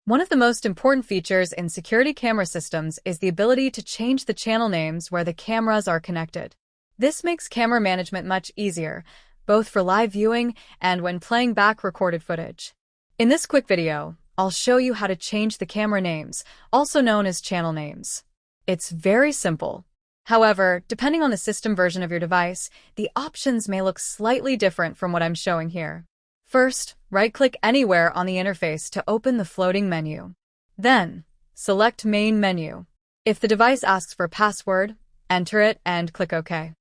One of the most important features in security camera systems is the ability to change the channel names where the cameras are connected. This makes camera management much easier, both for live viewing and when playing back recorded footage. In this quick video, I'll show you how to change the camera names, also known as channel names. It's very simple. However, depending on the system version of your device, the options may look slightly different from what I'm showing here. First, right-click anywhere on the interface to open the floating menu. Then, select Main Menu. If the device asks for a password, enter it and click OK.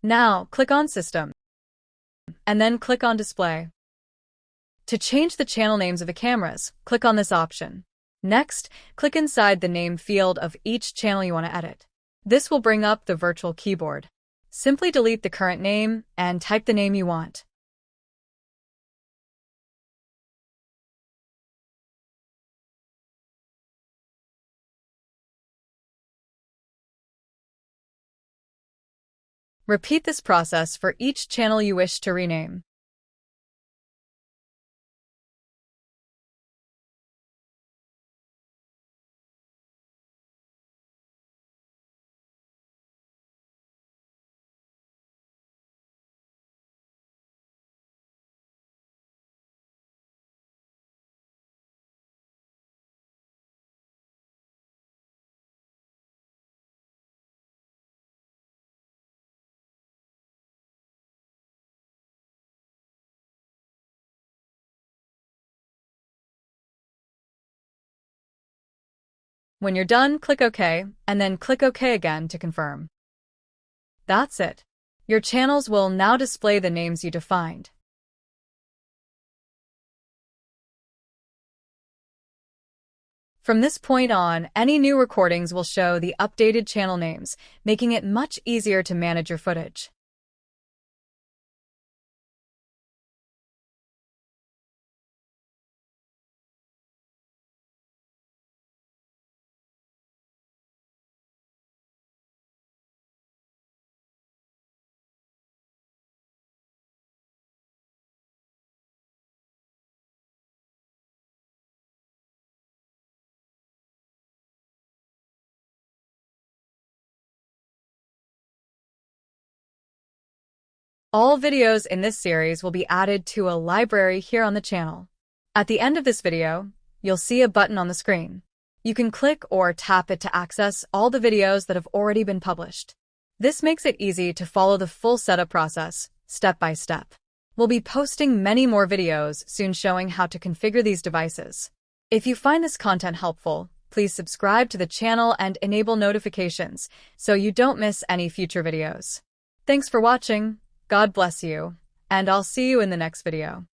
Now, click on System, and then click on Display. To change the channel names of the cameras, click on this option. Next, click inside the name field of each channel you want to edit. This will bring up the virtual keyboard. Simply delete the current name and type the name you want. Repeat this process for each channel you wish to rename. When you're done, click OK, and then click OK again to confirm. That's it. Your channels will now display the names you defined. From this point on, any new recordings will show the updated channel names, making it much easier to manage your footage. All videos in this series will be added to a library here on the channel. At the end of this video, you'll see a button on the screen. You can click or tap it to access all the videos that have already been published. This makes it easy to follow the full setup process, step by step. We'll be posting many more videos soon showing how to configure these devices. If you find this content helpful, please subscribe to the channel and enable notifications so you don't miss any future videos. Thanks for watching. God bless you, and I'll see you in the next video.